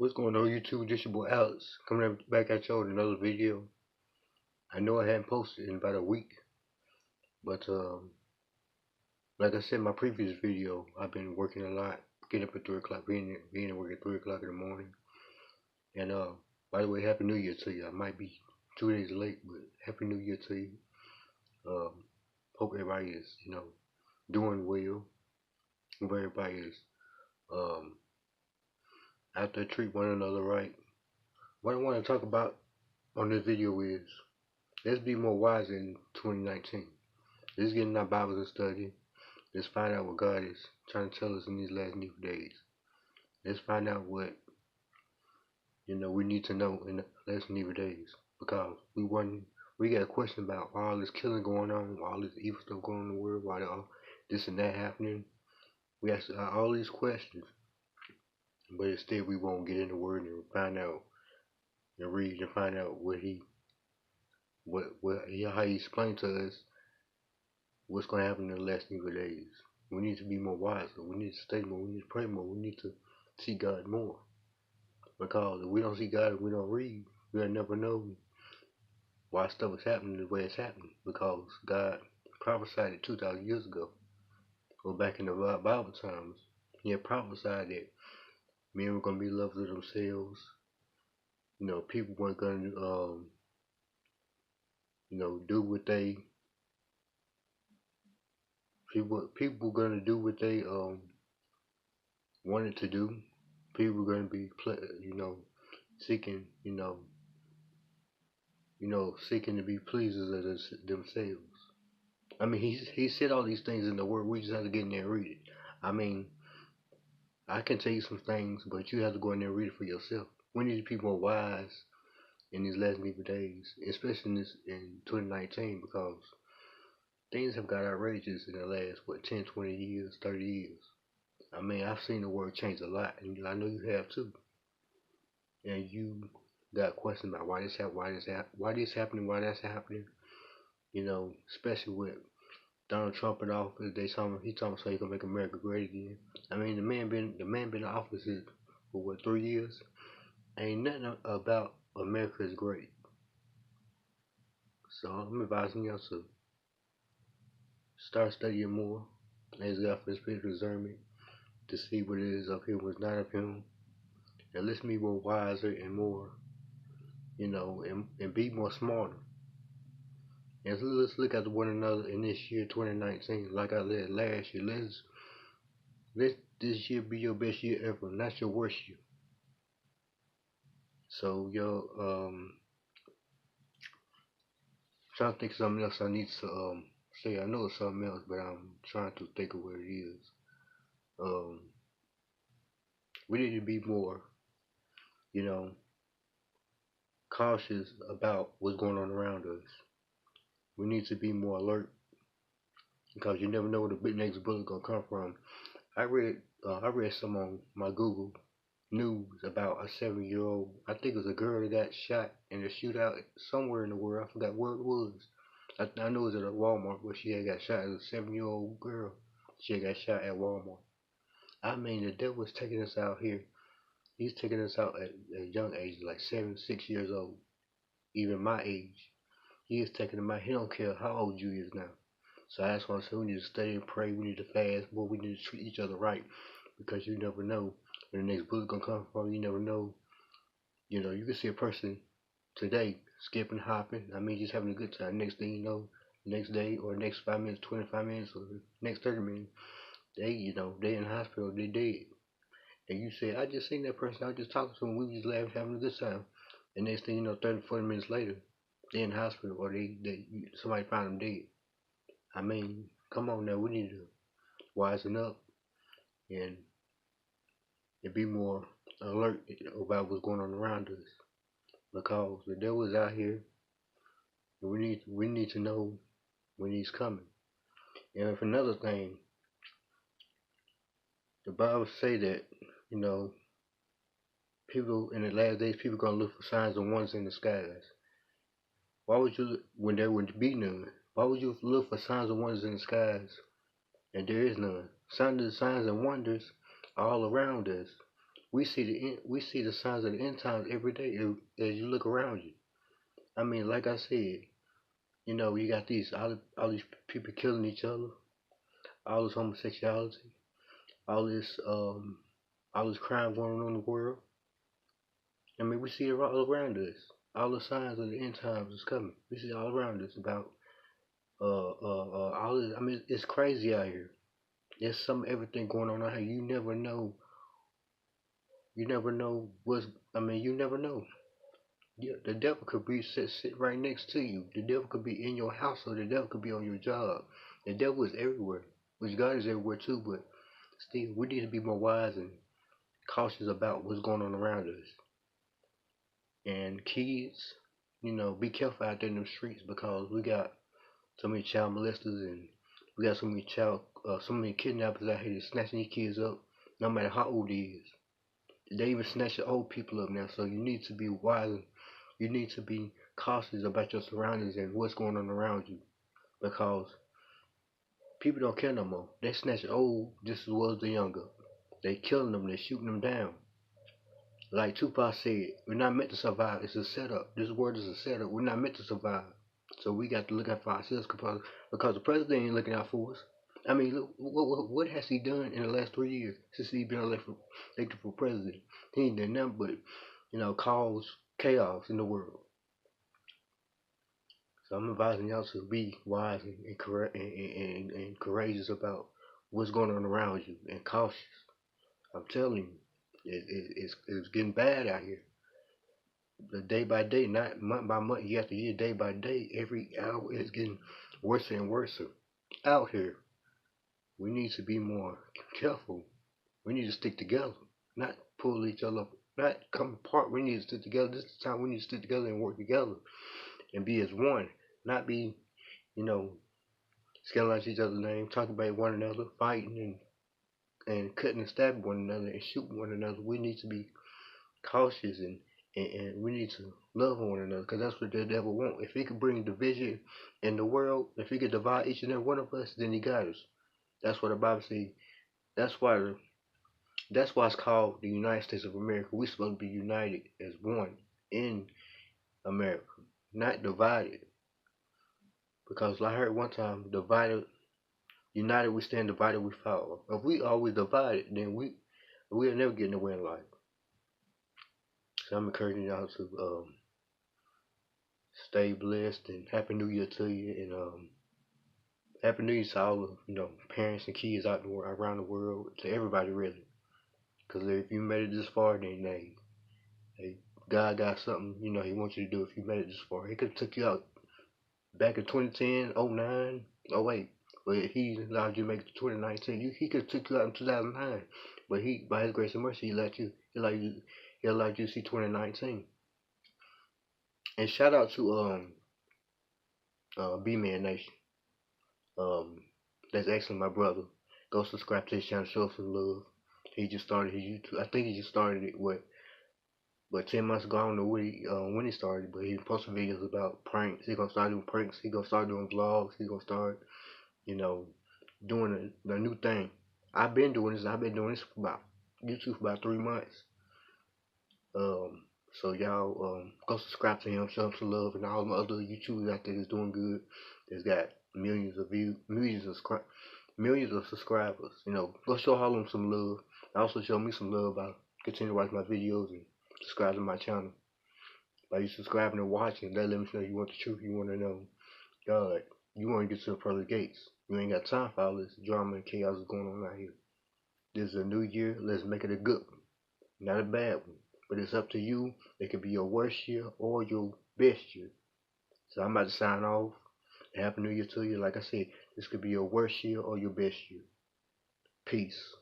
What's going on YouTube? This your boy Alex coming back at y'all with another video. I know I hadn't posted in about a week, but like I said in my previous video, I've been working a lot, getting up at 3 o'clock, being at work at 3 o'clock in the morning. And by the way, Happy New Year to you. I might be 2 days late, but Happy New Year to you. Hope everybody is, doing well. Hope everybody is out there treat one another right. What I want to talk about on this video is let's be more wise in 2019. Let's get in our Bibles and study. Let's find out what God is trying to tell us in these last evil days. Let's find out what we need to know in the last evil days, because we got a question about all this killing going on, all this evil stuff going on in the world, why all this and that happening. We ask all these questions, but instead we won't get in the Word and find out and read and find out how He explained to us what's going to happen in the last evil days. We need to be more wise. We need to study more. We need to pray more. We need to see God more. Because if we don't see God and we don't read, we'll never know why stuff is happening the way it's happening. Because God prophesied it 2,000 years ago, or back in the Bible times. He had prophesied that men were going to be lovers of themselves. People weren't going to, do what they people were going to do what they wanted to do. People were going to be seeking seeking to be pleasers of themselves. I mean, he said all these things in the Word. We just have to get in there and read it. I mean, I can tell you some things, but you have to go in there and read it for yourself. We need to be more wise in these last evil days, especially in 2019, because things have got outrageous in the last 10, 20 years, 30 years. I mean, I've seen the world change a lot, and I know you have too. And you got questions about why this happening, why that's happening. Especially with Donald Trump in office, he talking about he gonna make America great again. I mean, the man been in office for what, 3 years? Ain't nothing about America is great. So I'm advising y'all to start studying more. Ask God for the spirit of discernment to see what it is of Him, what's not of Him, and let's be more wiser and more, and be more smarter. And let's look at one another in this year 2019. Like I said last year, let this year be your best year ever, not your worst year. So trying to think of something else I need to say. I know it's something else, but I'm trying to think of what it is. We need to be more, cautious about what's going on around us. We need to be more alert, because you never know where the next bullet gonna come from. I read some on my Google News about a 7-year-old. I think it was a girl that got shot in a shootout somewhere in the world. I forgot where it was. I know it was at a Walmart where she had got shot. It was a 7-year-old girl. She had got shot at Walmart. I mean, the devil is taking us out here. He's taking us out at a young age, like 7, 6 years old. Even my age. He is taking them out. He don't care how old you is now. So that's why I say we need to study and pray. We need to fast more. We need to treat each other right, because you never know where the next bullet gonna come from. You never know. You can see a person today skipping, hopping. I mean, just having a good time. Next thing you know, next day or next 5 minutes, 25 minutes, or next 30 minutes, they they in the hospital, they dead. And you say, I just seen that person. I was just talking to him. We were just laughing, having a good time. And next thing you know, 30, 40 minutes later, they in the hospital, or somebody found them dead. I mean, come on now, we need to wisen up and be more alert about what's going on around us, because the devil is out here, and we need to know when he's coming. And if another thing, the Bible say that people in the last days, people gonna look for signs and wonders in the skies. Why would you, when there would be none? Why would you look for signs and wonders in the skies and there is none? Signs and wonders are all around us, we see the signs of the end times every day as you look around you. I mean, like I said, you got all these people killing each other, all this homosexuality, all this um all this crime going on in the world. I mean, we see it all around us. All the signs of the end times is coming. We see all around us about all this. I mean, it's crazy out here. There's some everything going on out here. You never know. You never know what's. I mean, you never know. Yeah, the devil could be sit right next to you. The devil could be in your house, or the devil could be on your job. The devil is everywhere, which God is everywhere too. But still, we need to be more wise and cautious about what's going on around us. And kids, be careful out there in the streets because we got so many child molesters and we got so many kidnappers out here snatching these kids up, no matter how old they is. They even snatch the old people up now. So you need to be wise. You need to be cautious about your surroundings and what's going on around you because people don't care no more. They snatch the old just as well as the younger. They killing them. They shooting them down. Like Tupac said, we're not meant to survive. It's a setup. This world is a setup. We're not meant to survive. So we got to look out for ourselves because the president ain't looking out for us. I mean, look, what has he done in the last 3 years since he been elected for president? He ain't done nothing but, cause chaos in the world. So I'm advising y'all to be wise and courageous about what's going on around you and cautious. I'm telling you, it's getting bad out here. The day by day, not month by month, year after year, day by day, every hour it's getting worse and worse out here. We need to be more careful. We need to stick together, not pull each other up, not come apart. We need to stick together. This is the time we need to stick together and work together and be as one, not be, you know, scaling out each other's name, talking about one another, fighting and cutting and stabbing one another and shooting one another. We need to be cautious and we need to love one another because that's what the devil wants. If he could bring division in the world, if he could divide each and every one of us, then he got us. That's what the Bible says. That's why it's called the United States of America. We're supposed to be united as one in America, not divided. Because like I heard one time, united we stand, divided we fall. If we always divided, then we'll never get nowhere in life. So I'm encouraging y'all to stay blessed and Happy New Year to you and Happy New Year to all the parents and kids out there around the world, to everybody really. Because if you made it this far, then hey, God got something He wants you to do. If you made it this far, He could have took you out back in 2010, 09, 08, but He allowed you to make it to 2019. He could have took you out in 2009, but He, by His grace and mercy, He allowed you to see 2019. And shout out to B-Man Nation. That's actually my brother. Go subscribe to his channel, show some love. He just started his YouTube. I think he just started it but 10 months ago. I don't know when he started, but he posted videos about pranks. He gonna start doing pranks. He gonna start doing vlogs. He gonna start, doing the new thing. I've been doing this. I've been doing this for about YouTube for about 3 months. So y'all go subscribe to him, show him some love, and all my other YouTubers out there that's doing good. That's got millions of views, millions of subscribers. Go show all of them some love. Also show me some love by continue to watch my videos and subscribe to my channel. By you subscribing and watching, that let me know you want the truth. You want to know God. You want to get to the pearly gates. You ain't got time for all this drama and chaos that's going on out here. This is a new year. Let's make it a good one, not a bad one. But it's up to you. It could be your worst year or your best year. So I'm about to sign off. Happy New Year to you. Like I said, this could be your worst year or your best year. Peace.